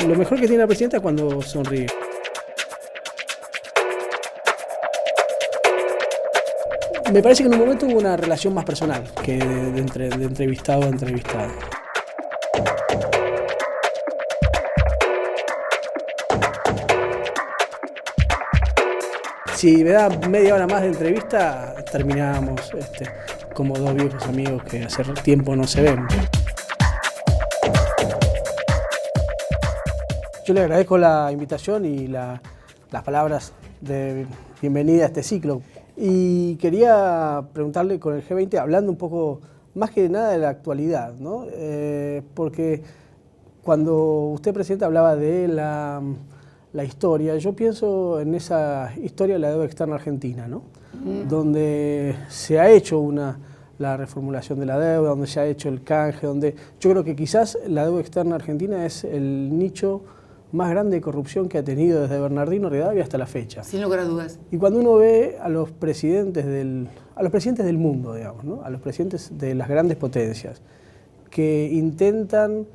Lo mejor que tiene la presidenta es cuando sonríe. Me parece que en un momento hubo una relación más personal que de entrevistado a entrevistado. Si me da media hora más de entrevista, terminábamos como dos viejos amigos que hace tiempo no se ven. Yo le agradezco la invitación y las palabras de bienvenida a este ciclo. Y quería preguntarle con el G20, hablando un poco más que nada de la actualidad, ¿no? Porque cuando usted, presidente, hablaba de la historia, yo pienso en esa historia de la deuda externa argentina, ¿no? Donde se ha hecho la reformulación de la deuda, donde se ha hecho el canje, donde yo creo que quizás la deuda externa argentina es el nicho más grande de corrupción que ha tenido desde Bernardino Rivadavia hasta la fecha. Sin lugar a dudas. Y cuando uno ve a los presidentes del mundo, digamos, ¿no? A los presidentes de las grandes potencias, que intentan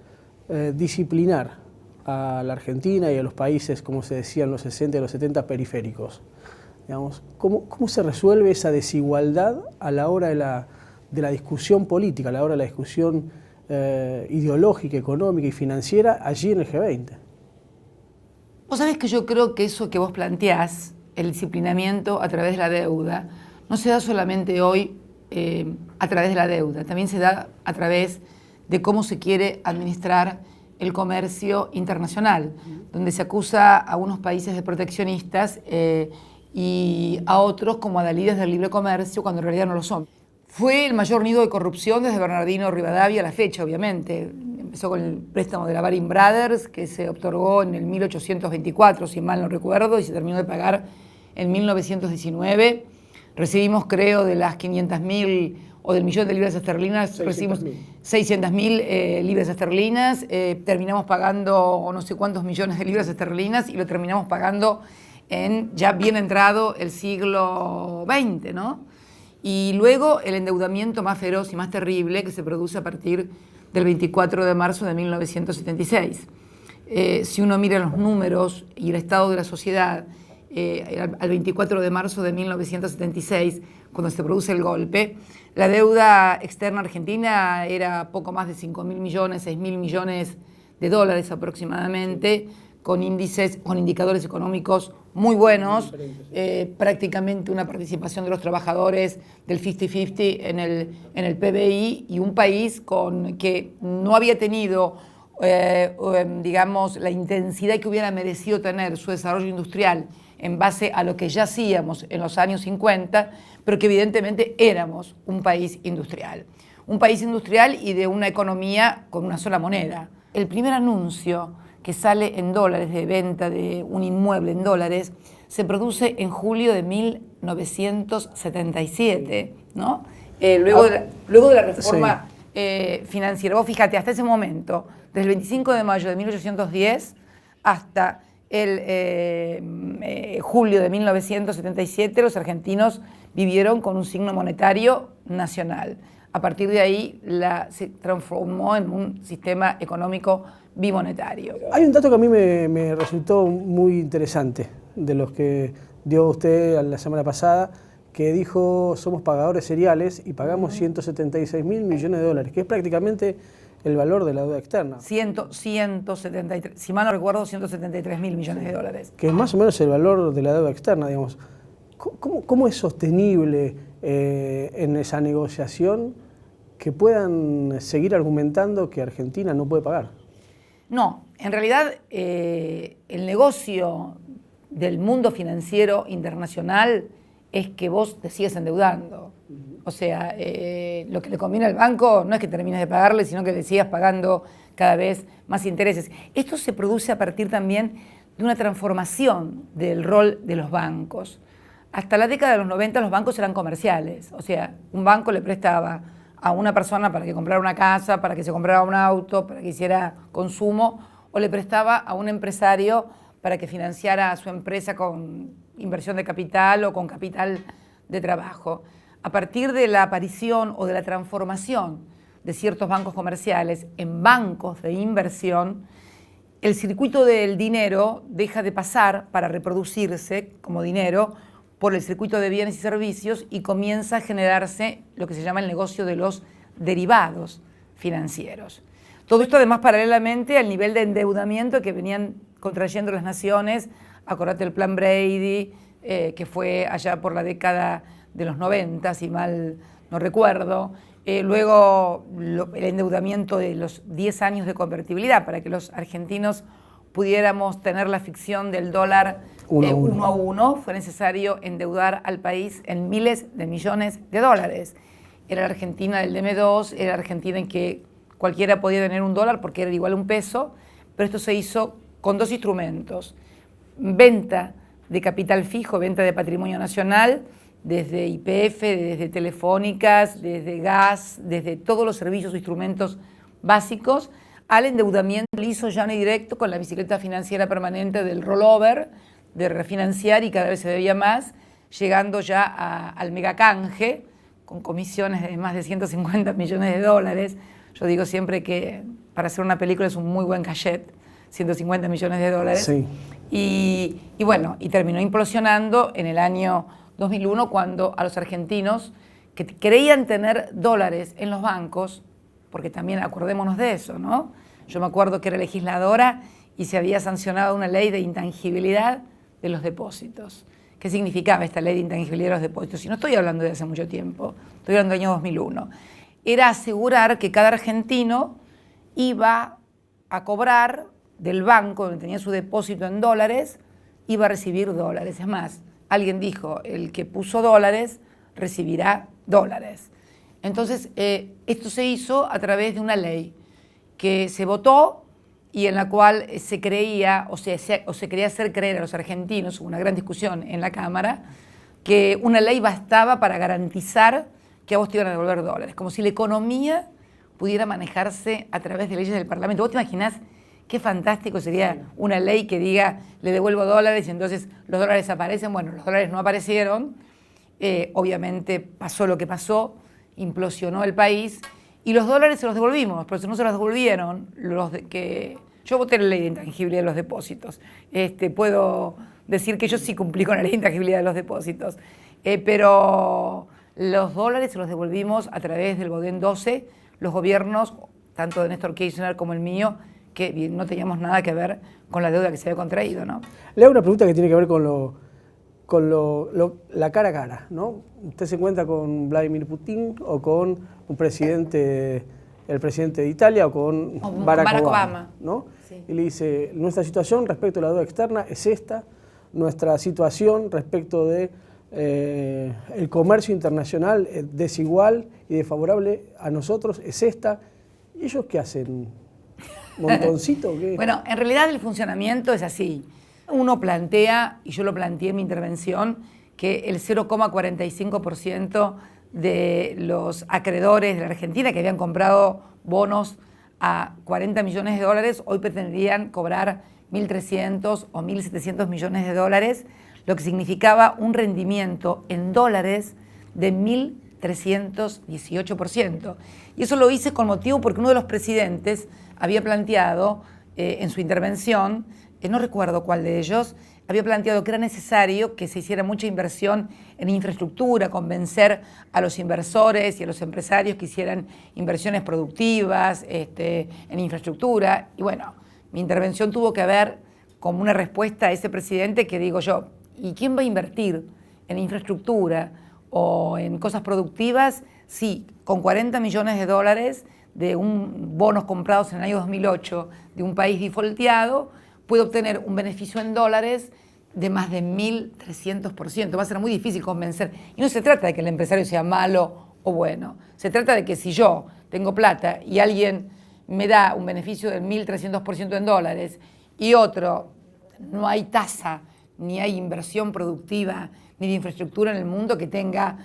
disciplinar a la Argentina y a los países, como se decía en los 60 y los 70, periféricos, digamos, ¿cómo se resuelve esa desigualdad a la hora de la discusión política, a la hora de la discusión ideológica, económica y financiera allí en el G20? Vos sabés que yo creo que eso que vos planteás, el disciplinamiento a través de la deuda, no se da solamente hoy a través de la deuda, también se da a través de cómo se quiere administrar el comercio internacional, donde se acusa a unos países de proteccionistas y a otros como adalides del libre comercio, cuando en realidad no lo son. Fue el mayor nido de corrupción desde Bernardino Rivadavia a la fecha, obviamente. Empezó con el préstamo de la Baring Brothers, que se otorgó en el 1824, si mal no recuerdo, y se terminó de pagar en 1919. Recibimos, creo, de las 500.000 o del millón de libras esterlinas, recibimos 600.000 libras esterlinas, terminamos pagando no sé cuántos millones de libras esterlinas y lo terminamos pagando en ya bien entrado el siglo XX, ¿no? Y luego el endeudamiento más feroz y más terrible que se produce a partir del 24 de marzo de 1976. Si uno mira los números y el estado de la sociedad al 24 de marzo de 1976, cuando se produce el golpe, la deuda externa argentina era poco más de 5.000 millones, 6.000 millones de dólares aproximadamente, con indicadores económicos muy buenos, prácticamente una participación de los trabajadores del 50-50 en el PBI, y un país que no había tenido, digamos, la intensidad que hubiera merecido tener su desarrollo industrial en base a lo que ya hacíamos en los años 50, pero que evidentemente éramos un país industrial. Un país industrial y de una economía con una sola moneda. El primer anuncio que sale en dólares, de venta de un inmueble en dólares, se produce en julio de 1977, ¿no? Luego de la reforma financiera. Vos fíjate, hasta ese momento, desde el 25 de mayo de 1810 hasta el julio de 1977, los argentinos vivieron con un signo monetario nacional. A partir de ahí se transformó en un sistema económico bimonetario. Hay un dato que a mí me resultó muy interesante, de los que dio usted la semana pasada, que dijo: somos pagadores seriales y pagamos 176.000 millones de dólares, que es prácticamente el valor de la deuda externa. 173, si mal no recuerdo, 173.000 millones de dólares. Que es más o menos el valor de la deuda externa, digamos. ¿Cómo es sostenible en esa negociación que puedan seguir argumentando que Argentina no puede pagar? No, en realidad el negocio del mundo financiero internacional es que vos te sigas endeudando. O sea, lo que le conviene al banco no es que termines de pagarle, sino que le sigas pagando cada vez más intereses. Esto se produce a partir también de una transformación del rol de los bancos. Hasta la década de los 90 los bancos eran comerciales. O sea, un banco le prestaba a una persona para que comprara una casa, para que se comprara un auto, para que hiciera consumo, o le prestaba a un empresario para que financiara a su empresa con inversión de capital o con capital de trabajo. A partir de la aparición o de la transformación de ciertos bancos comerciales en bancos de inversión, el circuito del dinero deja de pasar para reproducirse como dinero por el circuito de bienes y servicios y comienza a generarse lo que se llama el negocio de los derivados financieros. Todo esto además paralelamente al nivel de endeudamiento que venían contrayendo las naciones. Acordate el plan Brady, que fue allá por la década de los 90, si mal no recuerdo. Luego el endeudamiento de los 10 años de convertibilidad para que los argentinos pudiéramos tener la ficción del dólar uno a uno. Fue necesario endeudar al país en miles de millones de dólares. Era la Argentina del DM2, era la Argentina en que cualquiera podía tener un dólar porque era igual a un peso, pero esto se hizo con dos instrumentos: venta de capital fijo, venta de patrimonio nacional, desde YPF, desde telefónicas, desde gas, desde todos los servicios o instrumentos básicos, al endeudamiento liso, llano y directo con la bicicleta financiera permanente del rollover, de refinanciar, y cada vez se debía más, llegando ya al megacanje, con comisiones de más de 150 millones de dólares. Yo digo siempre que para hacer una película es un muy buen cachet, 150 millones de dólares. Sí. Y bueno, y terminó implosionando en el año 2001, cuando a los argentinos que creían tener dólares en los bancos, porque también acordémonos de eso, ¿no? Yo me acuerdo que era legisladora y se había sancionado una ley de intangibilidad de los depósitos. ¿Qué significaba esta ley de intangibilidad de los depósitos? Y no estoy hablando de hace mucho tiempo, estoy hablando del año 2001. Era asegurar que cada argentino iba a cobrar del banco donde tenía su depósito en dólares, iba a recibir dólares. Es más, alguien dijo, el que puso dólares recibirá dólares. Entonces, esto se hizo a través de una ley que se votó y en la cual se creía, o se quería hacer creer a los argentinos, hubo una gran discusión en la Cámara, que una ley bastaba para garantizar que a vos te iban a devolver dólares, como si la economía pudiera manejarse a través de leyes del Parlamento. ¿Vos te imaginás qué fantástico sería una ley que diga, le devuelvo dólares y entonces los dólares aparecen? Bueno, los dólares no aparecieron, obviamente pasó lo que pasó, implosionó el país y los dólares se los devolvimos, pero si no se los devolvieron, yo voté la ley de intangibilidad de los depósitos. Puedo decir que yo sí cumplí con la ley de intangibilidad de los depósitos, pero los dólares se los devolvimos a través del Bodén 12, los gobiernos, tanto de Néstor Kirchner como el mío, que no teníamos nada que ver con la deuda que se había contraído, ¿no? Le hago una pregunta que tiene que ver con la cara a cara, ¿no? Usted se encuentra con Vladimir Putin o con el presidente de Italia o con Barack Obama, ¿no? Sí. Y le dice, nuestra situación respecto a la deuda externa es esta, nuestra situación respecto de el comercio internacional desigual y desfavorable a nosotros es esta. ¿Y ellos qué hacen? ¿Montoncito o qué? Bueno, en realidad el funcionamiento es así. Uno plantea, y yo lo planteé en mi intervención, que el 0,45% de los acreedores de la Argentina que habían comprado bonos a 40 millones de dólares, hoy pretenderían cobrar 1.300 o 1.700 millones de dólares, lo que significaba un rendimiento en dólares de 1.318%. Y eso lo hice con motivo porque uno de los presidentes había planteado en su intervención, no recuerdo cuál de ellos, había planteado que era necesario que se hiciera mucha inversión en infraestructura, convencer a los inversores y a los empresarios que hicieran inversiones productivas en infraestructura. Y bueno, mi intervención tuvo que ver como una respuesta a ese presidente que digo yo, ¿y quién va a invertir en infraestructura o en cosas productivas si con 40 millones de dólares de bonos comprados en el año 2008 de un país defaulteado puede obtener un beneficio en dólares de más de 1.300%? Va a ser muy difícil convencer. Y no se trata de que el empresario sea malo o bueno. Se trata de que si yo tengo plata y alguien me da un beneficio del 1.300% en dólares y otro, no hay tasa, ni hay inversión productiva, ni de infraestructura en el mundo que tenga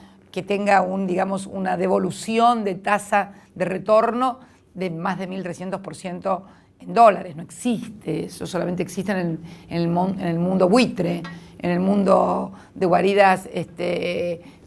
una devolución de tasa de retorno de más de 1.300% en dólares. No existe, eso solamente existe en el mundo buitre, en el mundo de guaridas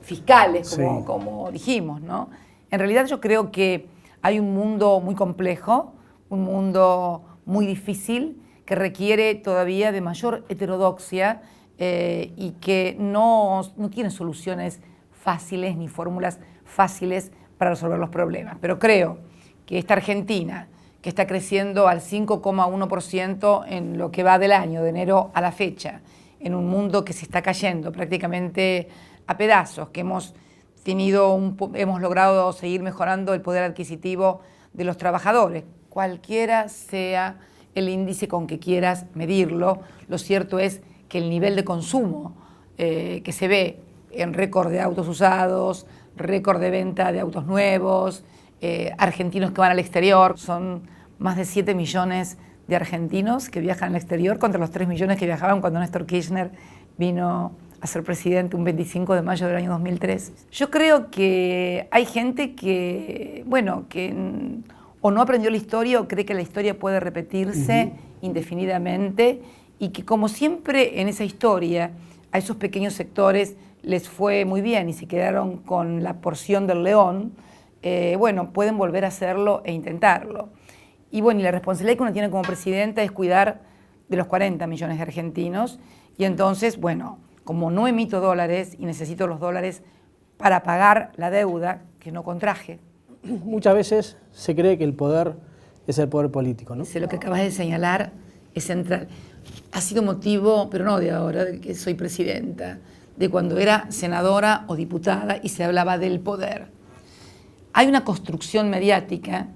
fiscales, como dijimos, ¿no? En realidad yo creo que hay un mundo muy complejo, un mundo muy difícil, que requiere todavía de mayor heterodoxia y que no tiene soluciones fáciles ni fórmulas fáciles para resolver los problemas. Pero creo que esta Argentina, que está creciendo al 5,1% en lo que va del año, de enero a la fecha, en un mundo que se está cayendo prácticamente a pedazos, que hemos logrado seguir mejorando el poder adquisitivo de los trabajadores, cualquiera sea el índice con que quieras medirlo. Lo cierto es que el nivel de consumo que se ve en récord de autos usados, récord de venta de autos nuevos, argentinos que van al exterior, son más de 7 millones de argentinos que viajan al exterior contra los 3 millones que viajaban cuando Néstor Kirchner vino a ser presidente un 25 de mayo del año 2003. Yo creo que hay gente que, bueno, que o no aprendió la historia o cree que la historia puede repetirse indefinidamente y que, como siempre en esa historia, a esos pequeños sectores les fue muy bien y se quedaron con la porción del león, bueno, pueden volver a hacerlo e intentarlo. Y bueno, y la responsabilidad que uno tiene como presidenta es cuidar de los 40 millones de argentinos y entonces, bueno, como no emito dólares y necesito los dólares para pagar la deuda que no contraje. Muchas veces se cree que el poder es el poder político, ¿no? Lo que acabas de señalar es central. Ha sido motivo, pero no de ahora, de que soy presidenta, de cuando era senadora o diputada y se hablaba del poder. Hay una construcción mediática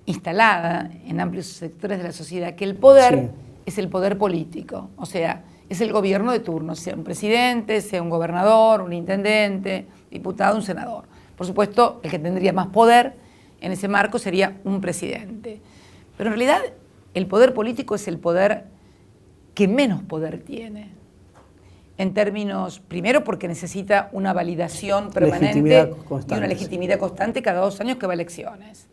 instalada en amplios sectores de la sociedad que el poder es el poder político, o sea, es el gobierno de turno, sea un presidente, sea un gobernador, un intendente, diputado, un senador. Por supuesto, el que tendría más poder en ese marco sería un presidente. Pero en realidad el poder político es el poder que menos poder tiene. En términos, primero porque necesita una validación permanente y una legitimidad constante cada 2 años que va a elecciones.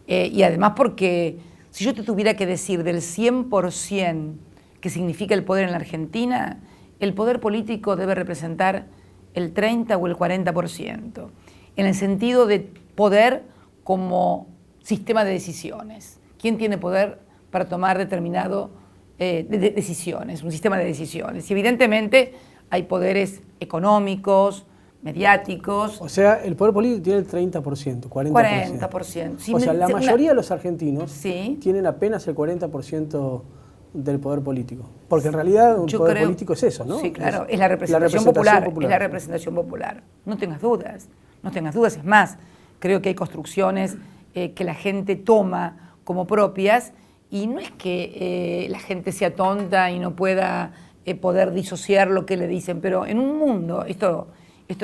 Y además porque si yo te tuviera que decir del 100% que significa el poder en la Argentina, el poder político debe representar el 30 o el 40%, en el sentido de poder como sistema de decisiones. ¿Quién tiene poder para tomar determinado decisiones? Un sistema de decisiones. Y evidentemente hay poderes económicos, mediáticos. O sea, el poder político tiene el 30%, 40%. 40%. O sea, la mayoría de los argentinos tienen apenas el 40% del poder político. Porque en realidad un poder político es eso, ¿no? Sí, claro, es la representación popular. Es la representación popular. No tengas dudas, no tengas dudas. Es más, creo que hay construcciones que la gente toma como propias y no es que la gente sea tonta y no pueda poder disociar lo que le dicen, pero en un mundo, esto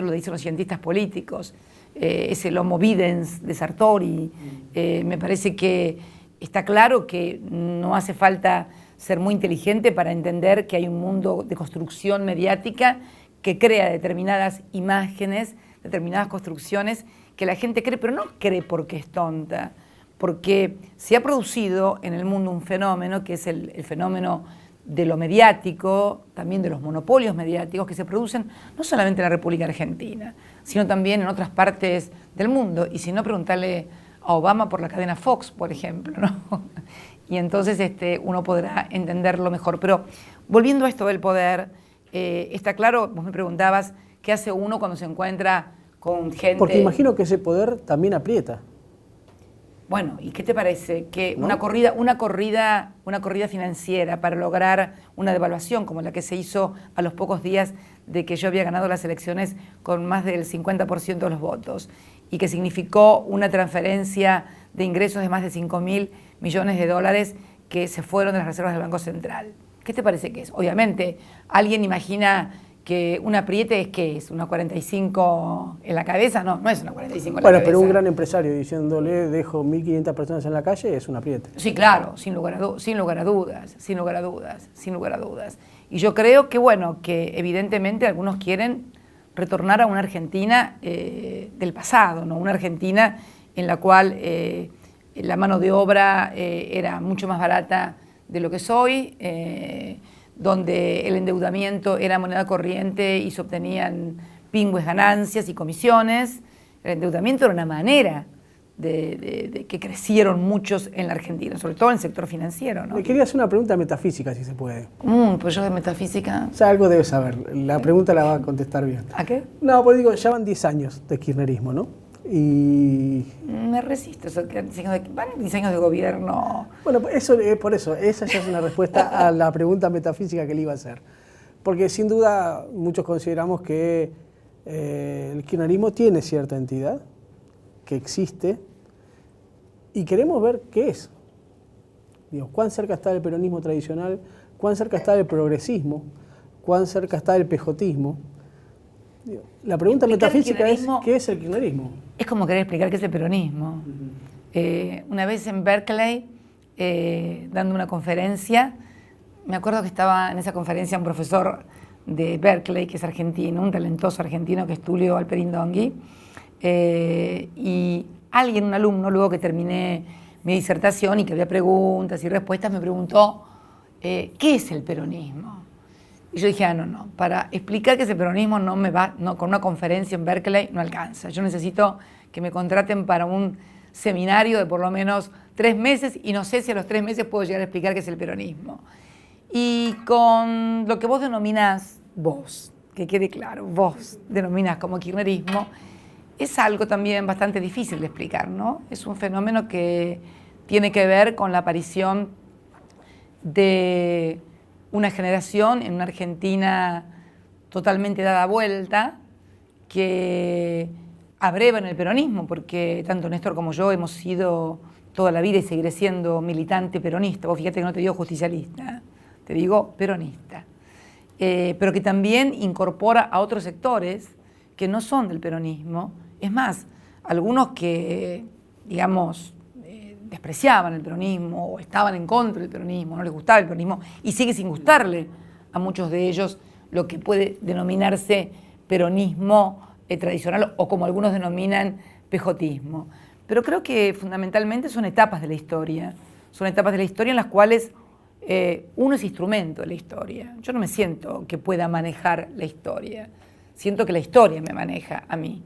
lo dicen los cientistas políticos, es el homo videns de Sartori, me parece que está claro que no hace falta ser muy inteligente para entender que hay un mundo de construcción mediática que crea determinadas imágenes, determinadas construcciones que la gente cree, pero no cree porque es tonta, porque se ha producido en el mundo un fenómeno que es el fenómeno de lo mediático, también de los monopolios mediáticos que se producen no solamente en la República Argentina, sino también en otras partes del mundo. Y si no, preguntarle a Obama por la cadena Fox, por ejemplo, ¿no? Y entonces uno podrá entenderlo mejor. Pero volviendo a esto del poder, está claro, vos me preguntabas, ¿qué hace uno cuando se encuentra con gente? Porque imagino que ese poder también aprieta. Bueno, ¿y qué te parece? Que ¿no? una corrida financiera para lograr una devaluación como la que se hizo a los pocos días de que yo había ganado las elecciones con más del 50% de los votos y que significó una transferencia de ingresos de más de 5.000 millones de dólares que se fueron de las reservas del Banco Central? ¿Qué te parece que es? Obviamente, alguien imagina que un apriete es ¿qué es? ¿Una 45 en la cabeza? No, no es una 45 en la cabeza. Bueno, pero un gran empresario diciéndole dejo 1.500 personas en la calle es un apriete. Sí, claro, sin lugar a dudas. Y yo creo que, bueno, que evidentemente algunos quieren retornar a una Argentina del pasado, ¿no? Una Argentina en la cual la mano de obra era mucho más barata de lo que es hoy, donde el endeudamiento era moneda corriente y se obtenían pingües ganancias y comisiones. El endeudamiento era una manera que crecieron muchos en la Argentina, sobre todo en el sector financiero, ¿no? Le quería hacer una pregunta metafísica, si se puede. Pues yo de metafísica... O sea, algo debe saber. La pregunta la va a contestar bien. ¿A qué? No, pues digo, ya van 10 años de kirchnerismo, ¿no? Y... Me resisto, eso, van 10 años de gobierno. Bueno, por eso, esa ya es una respuesta a la pregunta metafísica que le iba a hacer. Porque sin duda muchos consideramos que el kirchnerismo tiene cierta entidad, que existe, y queremos ver qué es. Digo, cuán cerca está del peronismo tradicional, cuán cerca está del progresismo, cuán cerca está del pejotismo. Digo, la pregunta metafísica es, ¿qué es el kirchnerismo? Es como querer explicar qué es el peronismo. Una vez en Berkeley, dando una conferencia, me acuerdo que estaba en esa conferencia un profesor de Berkeley, que es argentino, un talentoso argentino, que es Tulio Alperín Dongui, y alguien, un alumno, luego que terminé mi disertación y que había preguntas y respuestas, me preguntó, ¿qué es el peronismo? Y yo dije, no, para explicar qué es el peronismo con una conferencia en Berkeley no alcanza. Yo necesito que me contraten para un seminario de por lo menos 3 meses y no sé si a los 3 meses puedo llegar a explicar qué es el peronismo. Y con lo que vos denominás, que quede claro, vos denominás como kirchnerismo, es algo también bastante difícil de explicar, ¿no? Es un fenómeno que tiene que ver con la aparición de una generación en una Argentina totalmente dada vuelta, que abreva en el peronismo, porque tanto Néstor como yo hemos sido toda la vida y seguiré siendo militante peronista. Vos fíjate que no te digo justicialista, te digo peronista. Pero que también incorpora a otros sectores que no son del peronismo. Es más, algunos que, digamos, despreciaban el peronismo o estaban en contra del peronismo, no les gustaba el peronismo, y sigue sin gustarle a muchos de ellos lo que puede denominarse peronismo tradicional o como algunos denominan pejotismo. Pero creo que fundamentalmente son etapas de la historia. Son etapas de la historia en las cuales uno es instrumento de la historia. Yo no me siento que pueda manejar la historia. Siento que la historia me maneja a mí,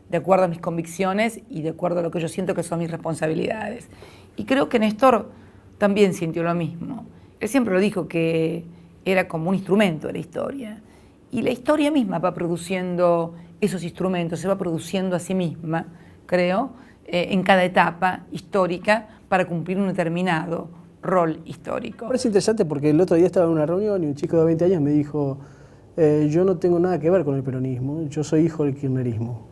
de acuerdo a mis convicciones y de acuerdo a lo que yo siento que son mis responsabilidades. Y creo que Néstor también sintió lo mismo. Él siempre lo dijo, que era como un instrumento de la historia. Y la historia misma va produciendo esos instrumentos, se va produciendo a sí misma, creo, en cada etapa histórica para cumplir un determinado rol histórico. Me parece interesante porque el otro día estaba en una reunión y un chico de 20 años me dijo, yo no tengo nada que ver con el peronismo, yo soy hijo del kirchnerismo.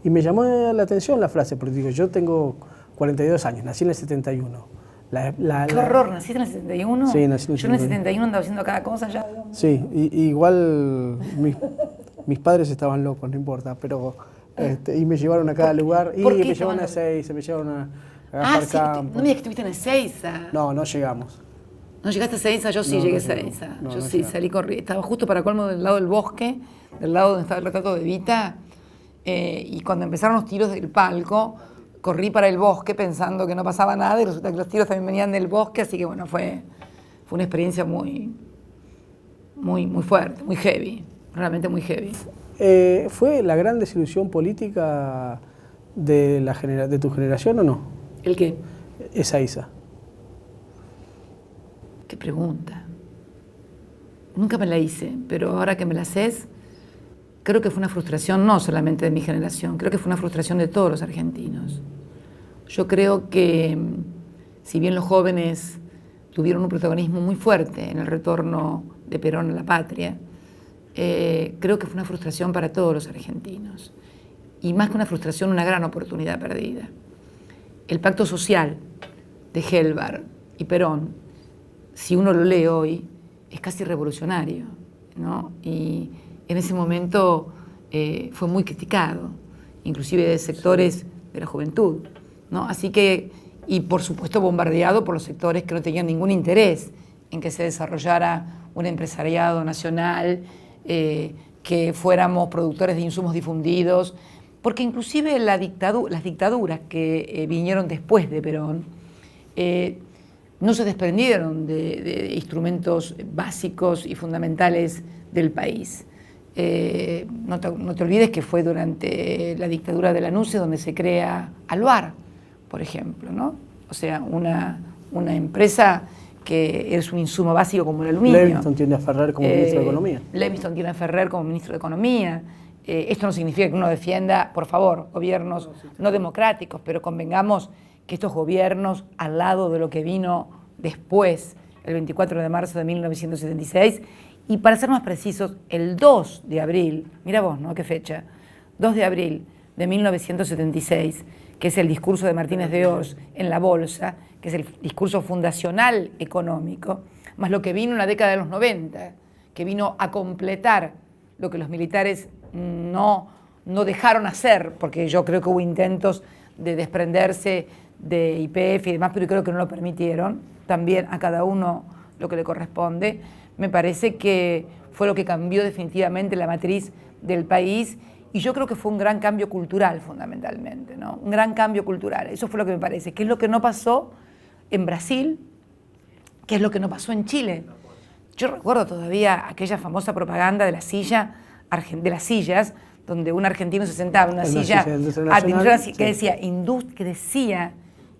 Y me llamó la atención la frase, porque digo, yo tengo 42 años, nací en el 71. ¡Qué horror! ¿Naciste en el 71? Sí, nací en el 71. Yo en el 71 andaba haciendo cada cosa ya. Sí, igual mis padres estaban locos, no importa, pero y me llevaron a cada lugar, y me llevaron a Ezeiza, me llevaron a Gaspar Campos. No me digas que estuviste en Ezeiza. No llegamos. ¿No llegaste a Ezeiza? Yo sí llegué a Ezeiza. Yo sí, salí corriendo. Estaba justo para colmo del lado del bosque, del lado donde estaba el retrato de Evita, y cuando empezaron los tiros del palco, corrí para el bosque pensando que no pasaba nada y resulta que los tiros también venían del bosque, así que bueno, fue una experiencia muy fuerte, muy heavy, realmente muy heavy. ¿Fue la gran desilusión política de tu generación o no? ¿El qué? Ezeiza. Qué pregunta. Nunca me la hice, pero ahora que me la haces, creo que fue una frustración no solamente de mi generación, creo que fue una frustración de todos los argentinos. Yo creo que, si bien los jóvenes tuvieron un protagonismo muy fuerte en el retorno de Perón a la patria, creo que fue una frustración para todos los argentinos. Y más que una frustración, una gran oportunidad perdida. El pacto social de Helbar y Perón, si uno lo lee hoy, es casi revolucionario, ¿no? Y en ese momento fue muy criticado, inclusive de sectores de la juventud, ¿no? Así que, y por supuesto bombardeado por los sectores que no tenían ningún interés en que se desarrollara un empresariado nacional, que fuéramos productores de insumos difundidos, porque inclusive las dictaduras que vinieron después de Perón no se desprendieron de instrumentos básicos y fundamentales del país. No te olvides que fue durante la dictadura de Lanusse donde se crea Alvar, por ejemplo, ¿no? O sea, una empresa que es un insumo básico como el aluminio. Levingston tiene a Ferrer como ministro de Economía. Levingston tiene a Ferrer como ministro de Economía. Esto no significa que uno defienda, por favor, gobiernos no democráticos, pero convengamos que estos gobiernos, al lado de lo que vino después, el 24 de marzo de 1976, y para ser más precisos, el 2 de abril, mira vos, ¿no? ¿Qué fecha? 2 de abril de 1976, que es el discurso de Martínez de Oz en la Bolsa, que es el discurso fundacional económico, más lo que vino en la década de los 90, que vino a completar lo que los militares no dejaron hacer, porque yo creo que hubo intentos de desprenderse de YPF y demás, pero creo que no lo permitieron, también a cada uno lo que le corresponde. Me parece que fue lo que cambió definitivamente la matriz del país, y yo creo que fue un gran cambio cultural fundamentalmente, ¿no? Un gran cambio cultural, eso fue lo que me parece, que es lo que no pasó en Brasil, que es lo que no pasó en Chile. Yo recuerdo todavía aquella famosa propaganda de la silla, de las sillas, donde un argentino se sentaba en una silla que decía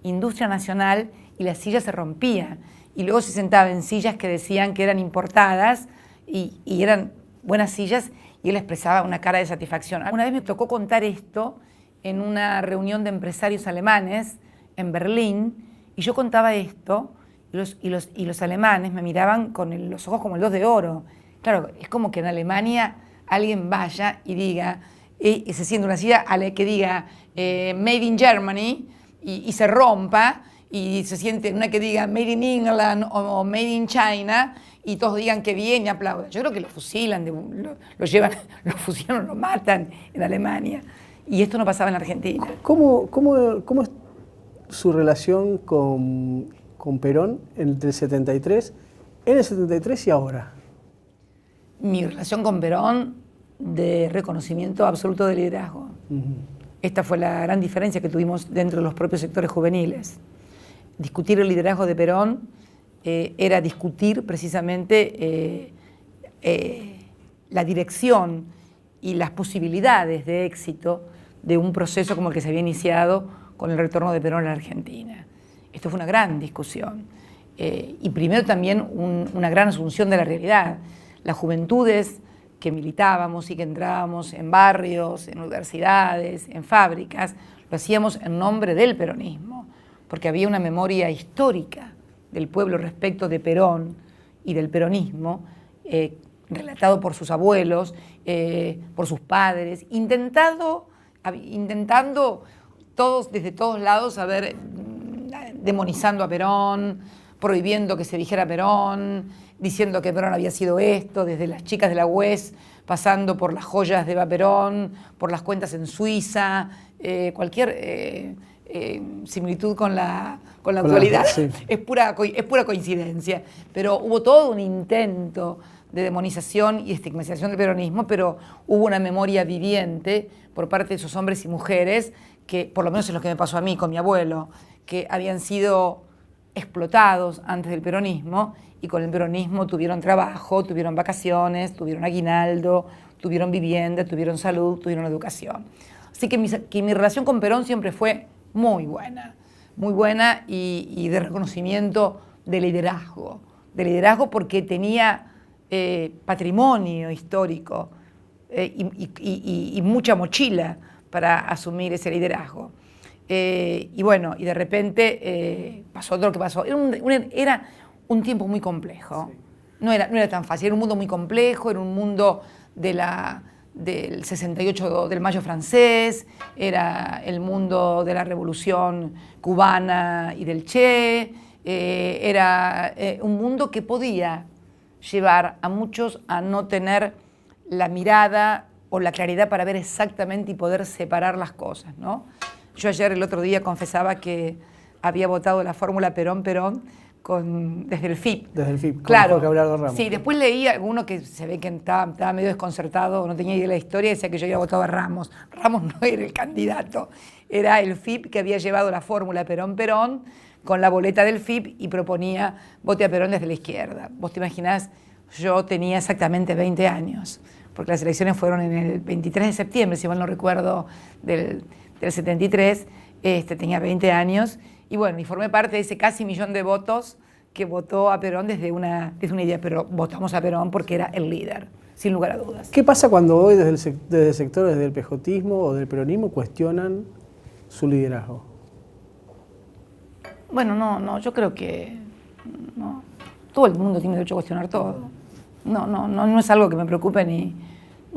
Industria Nacional, y la silla se rompía, y luego se sentaba en sillas que decían que eran importadas y eran buenas sillas, y él expresaba una cara de satisfacción. Una vez me tocó contar esto en una reunión de empresarios alemanes en Berlín, y yo contaba esto, y los alemanes me miraban con los ojos como el 2 de oro. Claro, es como que en Alemania alguien vaya y diga, y se siente una silla que diga Made in Germany, y se rompa, y se siente una que diga Made in England o Made in China, y todos digan que bien y aplaudan. Yo creo que lo fusilan, lo fusilan, lo matan en Alemania. Y esto no pasaba en Argentina. ¿Cómo es su relación con Perón entre el 73, en el 73 y ahora? Mi relación con Perón, de reconocimiento absoluto de liderazgo. Esta fue la gran diferencia que tuvimos dentro de los propios sectores juveniles. Discutir el liderazgo de Perón era discutir precisamente la dirección y las posibilidades de éxito de un proceso como el que se había iniciado con el retorno de Perón a la Argentina. Esto fue una gran discusión. Y primero también una gran asunción de la realidad. Las juventudes que militábamos y que entrábamos en barrios, en universidades, en fábricas, lo hacíamos en nombre del peronismo, porque había una memoria histórica del pueblo respecto de Perón y del peronismo, relatado por sus abuelos, por sus padres, intentando todos, desde todos lados, demonizando a Perón, prohibiendo que se dijera Perón, diciendo que Perón había sido esto, desde las chicas de la UES, pasando por las joyas de Eva Perón, por las cuentas en Suiza, cualquier similitud con la actualidad, sí. es pura coincidencia. Pero hubo todo un intento de demonización y estigmatización del peronismo, pero hubo una memoria viviente por parte de esos hombres y mujeres que, por lo menos es lo que me pasó a mí con mi abuelo, que habían sido explotados antes del peronismo, y con el peronismo tuvieron trabajo, tuvieron vacaciones, tuvieron aguinaldo, tuvieron vivienda, tuvieron salud, tuvieron educación. Así que mi relación con Perón siempre fue muy buena y de reconocimiento de liderazgo porque tenía patrimonio histórico y mucha mochila para asumir ese liderazgo. Y bueno, y de repente pasó lo que pasó. Era un tiempo muy complejo. Sí. No era tan fácil, era un mundo muy complejo, era un mundo del 68, del Mayo francés, era el mundo de la Revolución cubana y del Che, era un mundo que podía llevar a muchos a no tener la mirada o la claridad para ver exactamente y poder separar las cosas, ¿no? Yo ayer, el otro día, confesaba que había votado la fórmula Perón-Perón desde el FIP. Desde el FIP, claro. Jorge Abelardo Ramos. Sí, después leí alguno que se ve que estaba medio desconcertado, no tenía idea de la historia, y decía que yo había votado a Ramos. Ramos no era el candidato, era el FIP que había llevado la fórmula Perón-Perón con la boleta del FIP y proponía vote a Perón desde la izquierda. Vos te imaginás, yo tenía exactamente 20 años, porque las elecciones fueron en el 23 de septiembre, si mal no recuerdo, del 73, tenía 20 años, y bueno, y formé parte de ese casi 1.000.000 de votos que votó a Perón desde una idea, pero votamos a Perón porque era el líder, sin lugar a dudas. ¿Qué pasa cuando hoy desde sectores del pejotismo o del peronismo cuestionan su liderazgo? Bueno, no, yo creo que no, todo el mundo tiene derecho a cuestionar todo. No es algo que me preocupe ni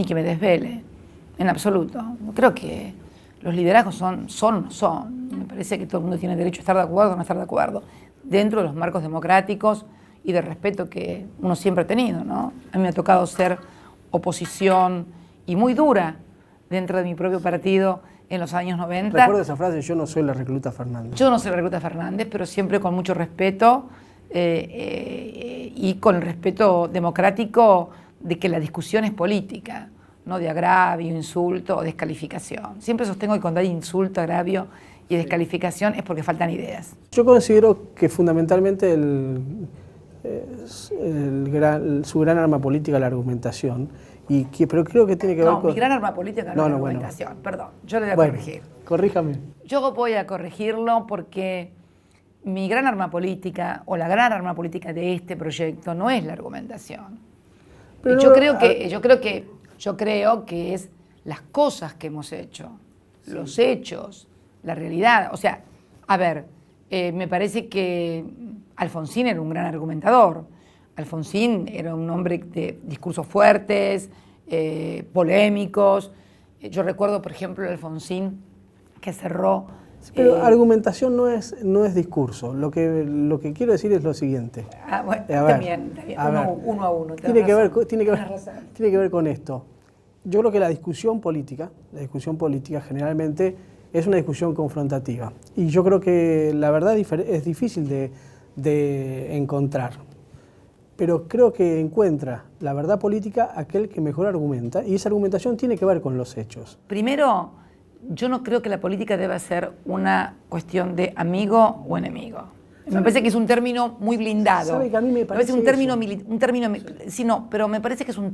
que me desvele, en absoluto. Creo que los liderazgos son. Me parece que todo el mundo tiene derecho a estar de acuerdo o no estar de acuerdo, dentro de los marcos democráticos y de respeto que uno siempre ha tenido, ¿no? A mí me ha tocado ser oposición y muy dura dentro de mi propio partido en los años 90. Recuerdo esa frase, yo no soy la recluta Fernández. Yo no soy la recluta Fernández, pero siempre con mucho respeto y con el respeto democrático de que la discusión es política, no de agravio, insulto o descalificación. Siempre sostengo que cuando hay insulto, agravio y descalificación es porque faltan ideas. Yo considero que fundamentalmente su gran arma política es la argumentación, pero creo que tiene que ver con... mi gran arma política no es la argumentación, bueno. Perdón, yo le voy a corregir. Corríjame. Yo voy a corregirlo porque mi gran arma política o la gran arma política de este proyecto no es la argumentación. Pero yo creo que es las cosas que hemos hecho, los hechos, la realidad. O sea, a ver, me parece que Alfonsín era un gran argumentador. Alfonsín era un hombre de discursos fuertes, polémicos. Yo recuerdo, por ejemplo, Alfonsín que cerró... Pero argumentación no es discurso. Lo que quiero decir es lo siguiente. Bueno, también, uno a uno. Tiene que ver con esto. Yo creo que la discusión política generalmente es una discusión confrontativa. Y yo creo que la verdad es difícil de encontrar. Pero creo que encuentra la verdad política aquel que mejor argumenta, y esa argumentación tiene que ver con los hechos. Primero, yo no creo que la política deba ser una cuestión de amigo o enemigo. Me parece que es un término muy blindado. ¿Sabe que a mí me parece pero me parece que es un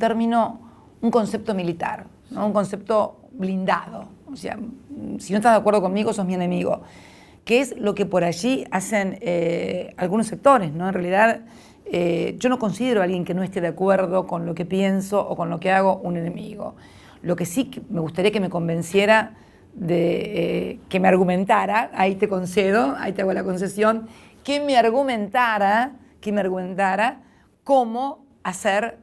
concepto militar, ¿no? Un concepto blindado. O sea, si no estás de acuerdo conmigo, sos mi enemigo. Que es lo que por allí hacen algunos sectores, ¿no? En realidad, yo no considero a alguien que no esté de acuerdo con lo que pienso o con lo que hago un enemigo. Lo que sí me gustaría que me convenciera de que me argumentara, ahí te concedo, ahí te hago la concesión, que me argumentara cómo hacer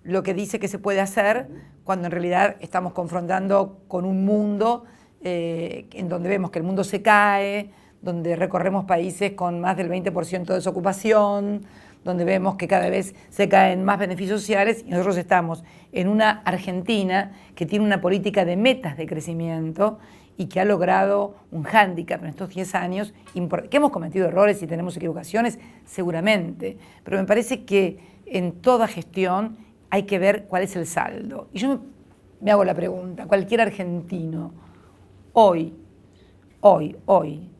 lo que dice que se puede hacer, cuando en realidad estamos confrontando con un mundo en donde vemos que el mundo se cae, donde recorremos países con más del 20% de desocupación, donde vemos que cada vez se caen más beneficios sociales, y nosotros estamos en una Argentina que tiene una política de metas de crecimiento y que ha logrado un hándicap en estos 10 años, que hemos cometido errores y tenemos equivocaciones, seguramente, pero me parece que en toda gestión hay que ver cuál es el saldo. Y yo me hago la pregunta, cualquier argentino, hoy,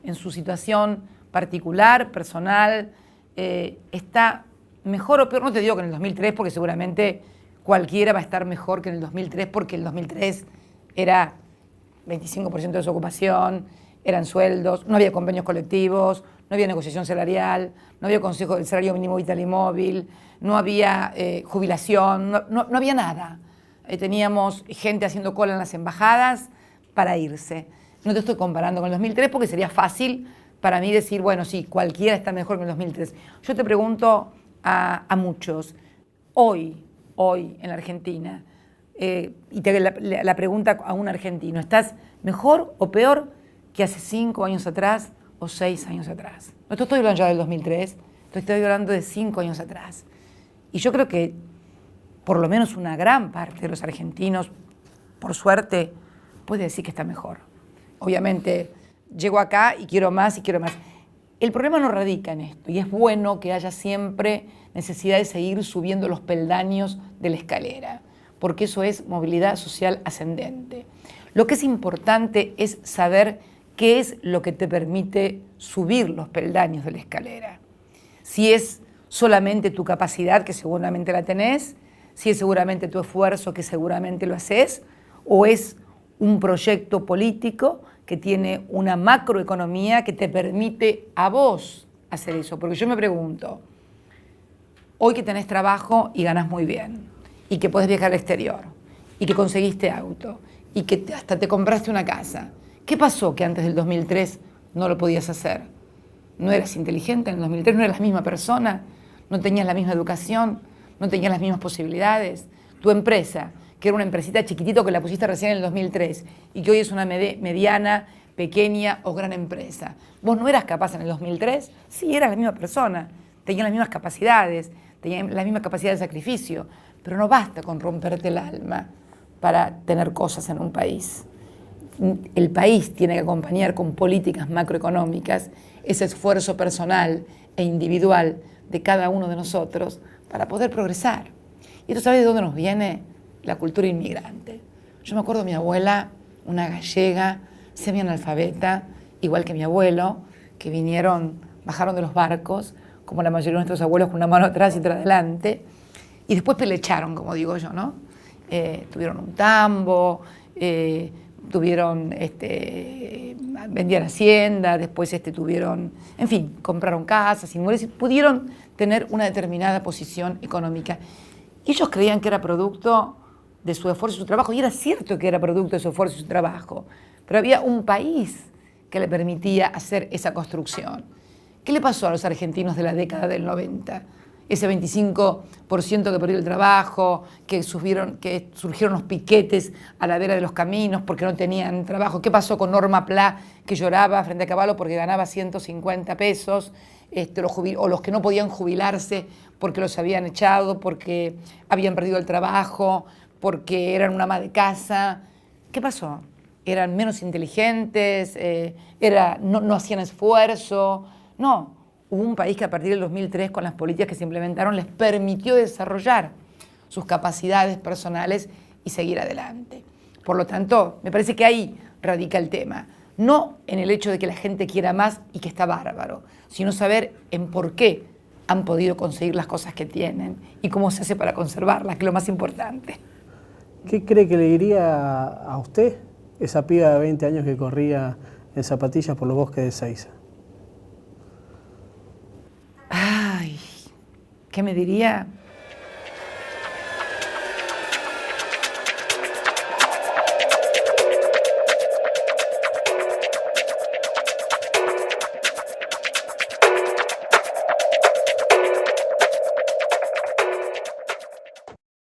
en su situación particular, personal, está mejor o peor, no te digo que en el 2003, porque seguramente cualquiera va a estar mejor que en el 2003, porque el 2003 era 25% de desocupación, eran sueldos, no había convenios colectivos, no había negociación salarial, no había consejo del salario mínimo vital y móvil, no había jubilación, no había nada. Teníamos gente haciendo cola en las embajadas para irse. No te estoy comparando con el 2003 porque sería fácil para mí decir, bueno, sí, cualquiera está mejor que en el 2003. Yo te pregunto a muchos, hoy en la Argentina, y te hago la pregunta a un argentino, ¿estás mejor o peor que hace 5 años atrás o 6 años atrás? No te estoy hablando ya del 2003, te estoy hablando de 5 años atrás. Y yo creo que por lo menos una gran parte de los argentinos, por suerte, puede decir que está mejor. Obviamente, llego acá y quiero más y quiero más. El problema no radica en esto, y es bueno que haya siempre necesidad de seguir subiendo los peldaños de la escalera, porque eso es movilidad social ascendente. Lo que es importante es saber qué es lo que te permite subir los peldaños de la escalera. Si es solamente tu capacidad, que seguramente la tenés, si es seguramente tu esfuerzo, que seguramente lo haces, o es un proyecto político que tiene una macroeconomía que te permite a vos hacer eso. Porque yo me pregunto, hoy que tenés trabajo y ganás muy bien, y que podés viajar al exterior, y que conseguiste auto, y que hasta te compraste una casa, ¿qué pasó que antes del 2003 no lo podías hacer? ¿No eras inteligente en el 2003? ¿No eras la misma persona? ¿No tenías la misma educación? ¿No tenías las mismas posibilidades? Tu empresa, que era una empresita chiquitito que la pusiste recién en el 2003 y que hoy es una mediana, pequeña o gran empresa. ¿Vos no eras capaz en el 2003? Sí, eras la misma persona, tenías las mismas capacidades, tenías la misma capacidad de sacrificio, pero no basta con romperte el alma para tener cosas en un país. El país tiene que acompañar con políticas macroeconómicas ese esfuerzo personal e individual de cada uno de nosotros para poder progresar. ¿Y esto sabes de dónde nos viene? La cultura inmigrante. Yo me acuerdo de mi abuela, una gallega, semianalfabeta, igual que mi abuelo, que bajaron de los barcos, como la mayoría de nuestros abuelos, con una mano atrás y otra adelante, y después pelecharon, como digo yo, ¿no? Tuvieron un tambo, vendían hacienda, después en fin, compraron casas, inmuebles, y pudieron tener una determinada posición económica. Y ellos creían que era producto de su esfuerzo y su trabajo, y era cierto que era producto de su esfuerzo y su trabajo, pero había un país que le permitía hacer esa construcción. ¿Qué le pasó a los argentinos de la década del 90? Ese 25% que perdió el trabajo, que surgieron los piquetes a la vera de los caminos porque no tenían trabajo. ¿Qué pasó con Norma Pla, que lloraba frente a Caballo porque ganaba 150 pesos? O los que no podían jubilarse porque los habían echado, porque habían perdido el trabajo, porque eran una ama de casa. ¿Qué pasó? ¿Eran menos inteligentes? ¿No hacían esfuerzo? No. Hubo un país que a partir del 2003, con las políticas que se implementaron, les permitió desarrollar sus capacidades personales y seguir adelante. Por lo tanto, me parece que ahí radica el tema. No en el hecho de que la gente quiera más y que está bárbaro, sino saber en por qué han podido conseguir las cosas que tienen y cómo se hace para conservarlas, que es lo más importante. ¿Qué cree que le diría a usted esa piba de 20 años que corría en zapatillas por los bosques de Ezeiza? Ay, ¿qué me diría?